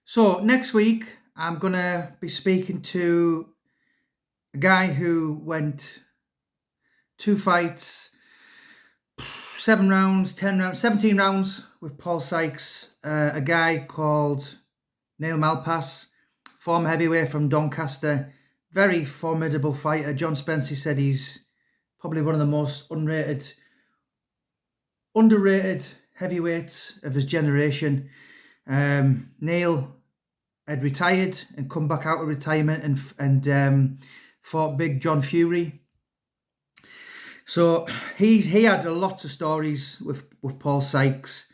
So next week, I'm gonna be speaking to a guy who went two fights, 7 rounds, 10 rounds, 17 rounds with Paul Sykes. A guy called Neil Malpass, former heavyweight from Doncaster, very formidable fighter. John Spencer said he's probably one of the most underrated heavyweights of his generation. Neil had retired and come back out of retirement and fought big John Fury. So he had a lot of stories with Paul Sykes.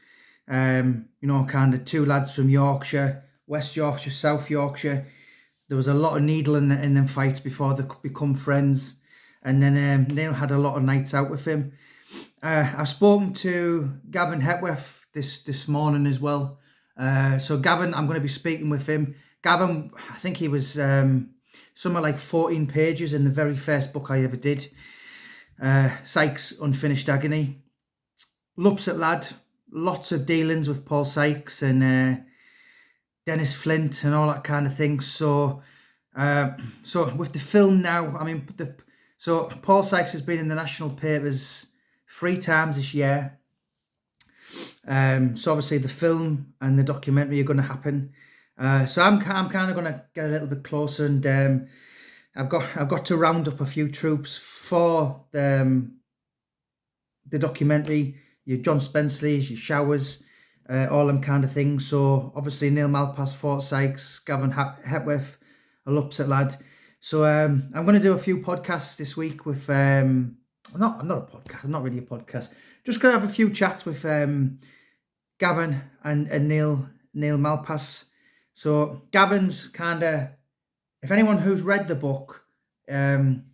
Kind of two lads from Yorkshire, West Yorkshire, South Yorkshire. There was a lot of needle in them fights before they could become friends. And then Neil had a lot of nights out with him. I've spoken to Gavin Hepworth this morning as well. So Gavin, I'm going to be speaking with him. Gavin, I think he was somewhere like 14 pages in the very first book I ever did. Sykes' Unfinished Agony. Lupset lad, lots of dealings with Paul Sykes and Dennis Flint and all that kind of thing. So with the film now, so Paul Sykes has been in the national papers 3 times this year. So obviously the film and the documentary are going to happen. So I'm kind of going to get a little bit closer, and I've got to round up a few troops for the documentary. Your John Spenceley's, your Showers, all them kind of things. So obviously Neil Malpass fought Sykes, Gavin Hepworth, a upset lad. So I'm going to do a few podcasts this week with I'm not a podcast. I'm not really a podcast. Just going to have a few chats with Gavin and Neil Malpass. So Gavin's kind of, if anyone who's read the book, Gavin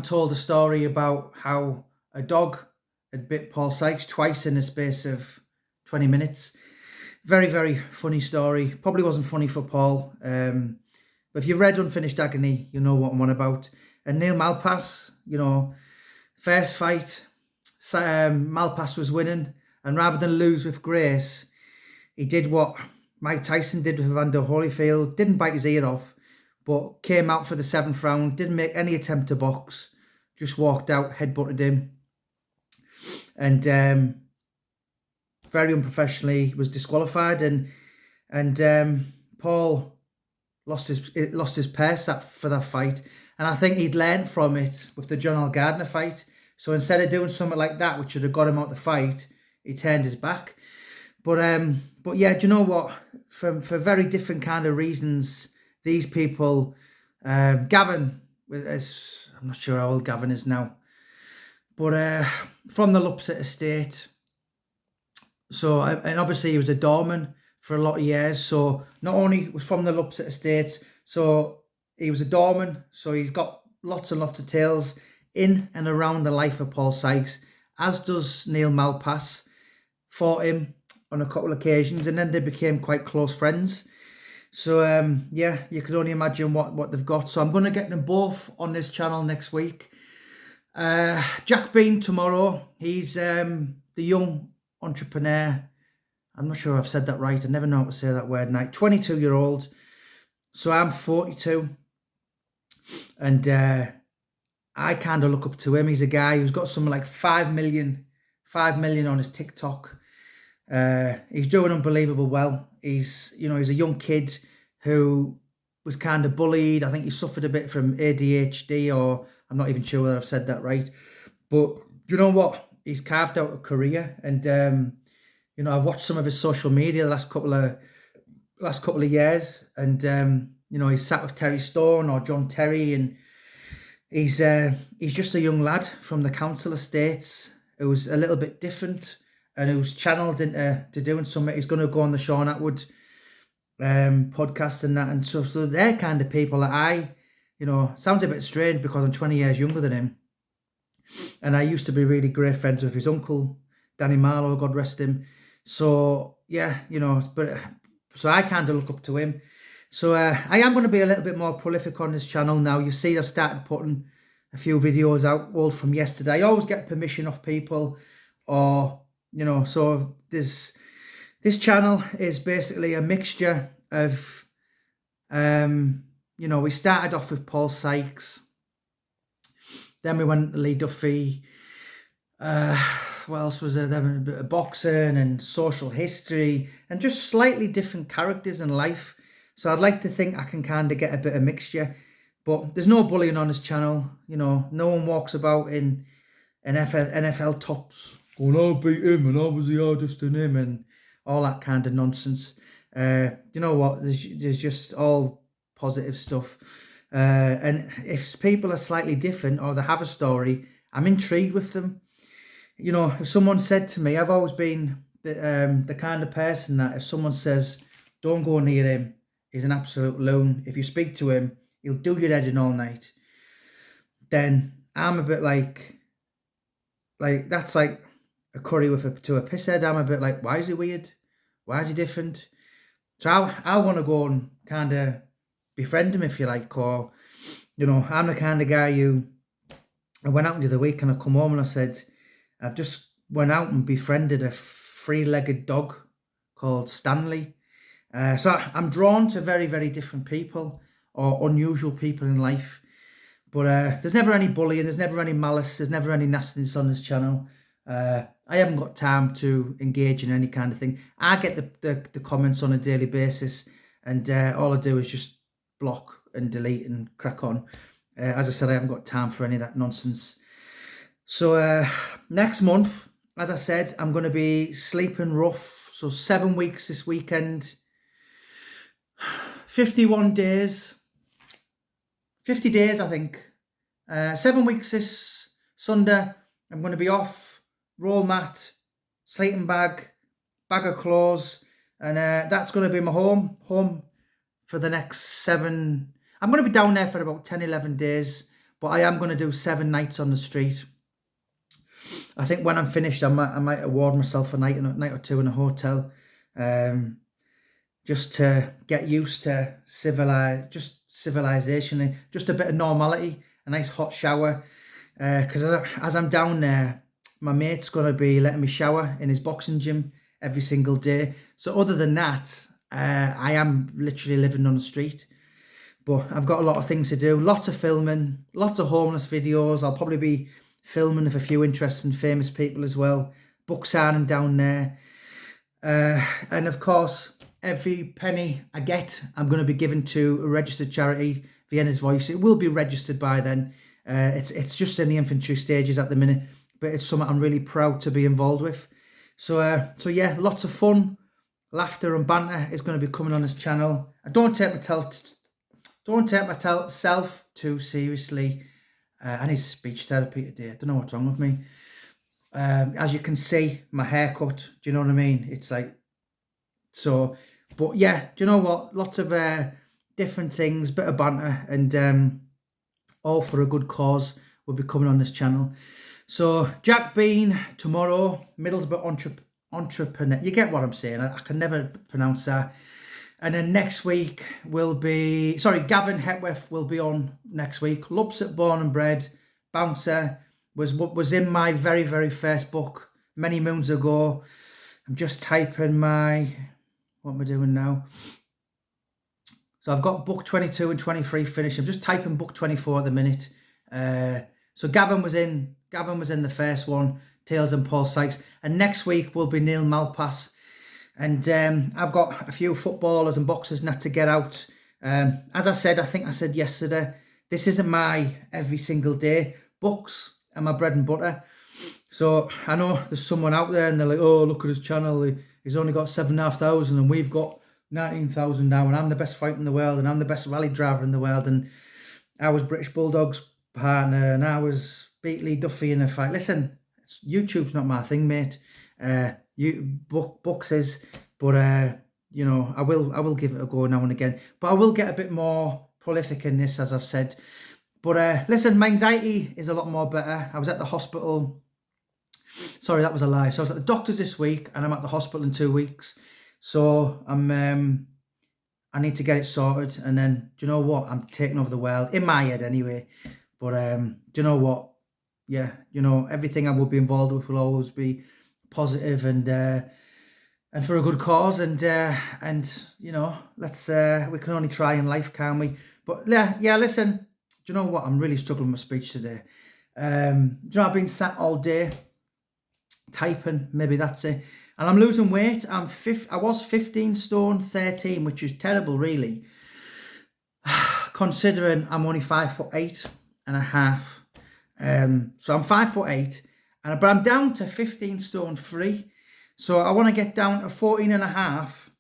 told a story about how a dog had bit Paul Sykes twice in the space of 20 minutes. Very, very funny story. Probably wasn't funny for Paul. But if you've read Unfinished Agony, you know what I'm on about. And Neil Malpass, first fight, Malpass was winning. And rather than lose with grace, he did what Mike Tyson did with Evander Holyfield. Didn't bite his ear off, but came out for the 7th round. Didn't make any attempt to box. Just walked out, headbutted him. And very unprofessionally was disqualified. And Paul lost his purse for that fight. And I think he'd learned from it with the John L. Gardner fight. So instead of doing something like that, which would have got him out the fight, he turned his back. But yeah, do you know what? For very different kind of reasons, these people, Gavin, I'm not sure how old Gavin is now, but from the Lupset estate. So, and obviously he was a doorman for a lot of years. So not only was from the Lupset estate, so he was a doorman. So he's got lots and lots of tales in and around the life of Paul Sykes, as does Neil Malpass. Fought him on a couple of occasions, and then they became quite close friends. So yeah, you could only imagine what they've got. So I'm going to get them both on this channel next week. Jack Bean tomorrow. He's the young entrepreneur. I'm not sure I've said that right. I never know how to say that word now. 22-year-old. So I'm 42. And I kind of look up to him. He's a guy who's got something like 5 million on his TikTok. He's doing unbelievable well. He's a young kid who was kind of bullied. I think he suffered a bit from ADHD, or I'm not even sure whether I've said that right. But you know what? He's carved out a career, and I've watched some of his social media the last couple of years, and he's sat with Terry Stone or John Terry, and he's just a young lad from the council estates who's a little bit different and who's channeled into doing something. He's going to go on the Sean Atwood podcast and that, and so they're kind of people that sounds a bit strange because I'm 20 years younger than him, and I used to be really great friends with his uncle Danny Marlowe, God rest him. So yeah, so I kind of look up to him. So I am going to be a little bit more prolific on this channel now. You see, I've started putting a few videos out, all from yesterday. I always get permission off people, or so there's This channel is basically a mixture of, we started off with Paul Sykes, then we went to Lee Duffy. What else was there? There was a bit of boxing and social history and just slightly different characters in life. So I'd like to think I can kind of get a bit of mixture. But there's no bullying on this channel. No one walks about in NFL tops going, I beat him and I was the hardest than him and all that kind of nonsense. You know what? There's just all positive stuff. And if people are slightly different or they have a story, I'm intrigued with them. If someone said to me, I've always been the kind of person that if someone says, don't go near him, he's an absolute loon. If you speak to him, he'll do your head in all night. Then I'm a bit like that's like a curry to a piss head. I'm a bit like, why is he weird? Why is he different? So I want to go and kind of befriend him, if you like, or, I'm the kind of guy I went out the other week and I come home and I said, I've just went out and befriended a three-legged dog called Stanley. So I'm drawn to very, very different people or unusual people in life. But there's never any bullying, there's never any malice, there's never any nastiness on this channel. I haven't got time to engage in any kind of thing. I get the comments on a daily basis, and all I do is just block and delete and crack on. As I said, I haven't got time for any of that nonsense. So next month, as I said, I'm going to be sleeping rough. So 7 weeks this weekend, 51 days, 50 days, I think. 7 weeks this Sunday. I'm going to be off, roll mat, sleeping bag of clothes, and that's going to be my home for the next 7. I'm going to be down there for about 10, 11 days, but I am going to do 7 nights on the street. I think when I'm finished, I might award myself a night or two in a hotel, just to get used to civilization, just a bit of normality, a nice hot shower. Because as I'm down there, my mate's going to be letting me shower in his boxing gym every single day. So other than that, I am literally living on the street. But I've got a lot of things to do, lots of filming, lots of homeless videos. I'll probably be filming with a few interesting famous people as well. Book signing down there. And of course, every penny I get, I'm going to be given to a registered charity, Vienna's Voice. It will be registered by then. It's just in the infantry stages at the minute, but it's something I'm really proud to be involved with. So yeah, lots of fun, laughter and banter is going to be coming on this channel. I don't take myself too seriously. I need speech therapy today. I don't know what's wrong with me. As you can see, my haircut, do you know what I mean? It's like, so, but yeah, do you know what? Lots of different things, bit of banter, and all for a good cause will be coming on this channel. So Jack Bean tomorrow, Middlesbrough entrepreneur. You get what I'm saying? I can never pronounce that. And then next week will be, Gavin Hepworth will be on next week. Loves it, born and bred. Bouncer was in my very, very first book many moons ago. I'm just typing what am I doing now? So I've got book 22 and 23 finished. I'm just typing book 24 at the minute. So Gavin was in the first one, Tales and Paul Sykes. And next week will be Neil Malpass. And I've got a few footballers and boxers not to get out. As I said, I think I said yesterday, this isn't my every single day. Books are my bread and butter. So I know there's someone out there and they're like, oh, look at his channel. He's only got 7,500 and we've got 19,000 now. And I'm the best fighter in the world and I'm the best rally driver in the world. And I was British Bulldogs partner and I was beat Lee Duffy in a fight. Listen, YouTube's not my thing, mate. Books is, but I will give it a go now and again. But I will get a bit more prolific in this, as I've said. But listen, my anxiety is a lot more better. I was at the hospital. Sorry, that was a lie. So I was at the doctor's this week, and I'm at the hospital in 2 weeks. So I need to get it sorted, and then do you know what? I'm taking over the world in my head anyway. But do you know what? Yeah, everything I will be involved with will always be positive and for a good cause. And you know, let's we can only try in life, can't we? But yeah. Listen, do you know what? I'm really struggling with speech today. Do you know, I've been sat all day typing. Maybe that's it. And I'm losing weight. I was 15 stone 13, which is terrible, really, considering I'm only 5'8.5". So I'm 5'8", but I'm down to 15 stone 3. So I want to get down to 14.5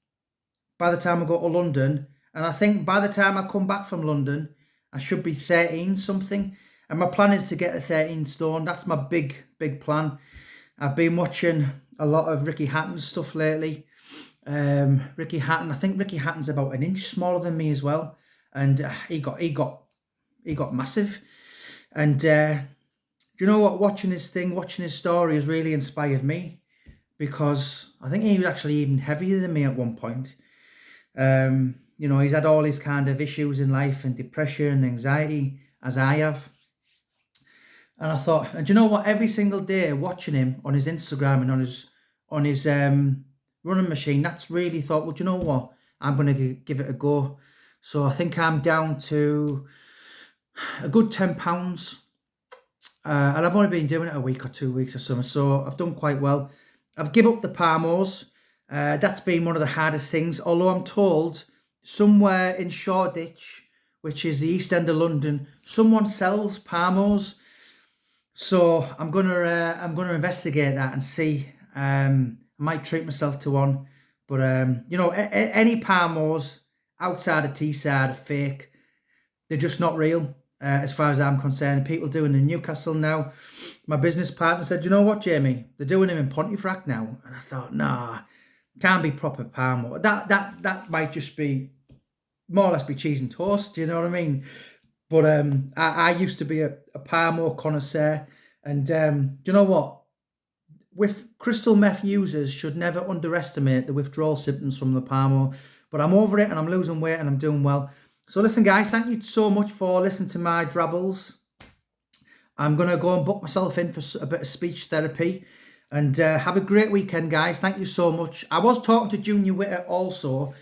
by the time I go to London. And I think by the time I come back from London, I should be 13 something. And my plan is to get to 13 stone. That's my big plan. I've been watching a lot of Ricky Hatton's stuff lately. Ricky Hatton, I think Ricky Hatton's about an inch smaller than me as well. And he got massive. And you know what? Watching his story has really inspired me, because I think he was actually even heavier than me at one point. You know, he's had all his kind of issues in life and depression and anxiety, as I have. And I thought, and you know what? Every single day watching him on his Instagram and on his running machine, that's really thought, well, do you know what? I'm going to give it a go. So I think I'm down to a good 10 pounds. And I've only been doing it a week or 2 weeks or something, so I've done quite well. I've given up the Palmos. That's been one of the hardest things, although I'm told somewhere in Shoreditch, which is the East End of London, someone sells Palmos. So I'm gonna investigate that and see. I might treat myself to one, but you know, any Palmos outside of Teesside are fake. They're just not real, as far as I'm concerned. People doing in Newcastle now. My business partner said, "You know what, Jamie? They're doing them in Pontefract now." And I thought, nah, can't be proper Palmo. That might just be more or less be cheese and toast. Do you know what I mean? But I used to be a Palmo connoisseur, and do you know what? With crystal meth users should never underestimate the withdrawal symptoms from the Palmo. But I'm over it, and I'm losing weight, and I'm doing well. So listen, guys, thank you so much for listening to my drabbles. I'm going to go and book myself in for a bit of speech therapy. And have a great weekend, guys. Thank you so much. I was talking to Junior Witter also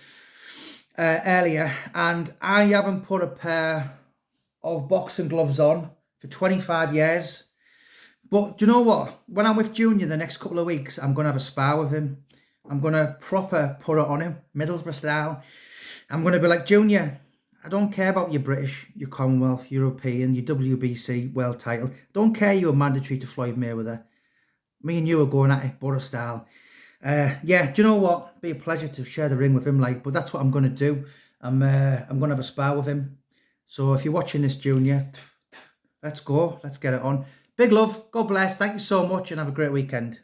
earlier, and I haven't put a pair of boxing gloves on for 25 years. But do you know what? When I'm with Junior the next couple of weeks, I'm going to have a spar with him. I'm going to proper put it on him, Middlesbrough style. I'm going to be like, Junior, I don't care about your British, your Commonwealth, European, your WBC world title. Don't care you were mandatory to Floyd Mayweather. Me and you are going at it, Butter style. Yeah, do you know what? Be a pleasure to share the ring with him, but that's what I'm going to do. I'm going to have a spar with him. So if you're watching this, Junior, let's go. Let's get it on. Big love. God bless. Thank you so much, and have a great weekend.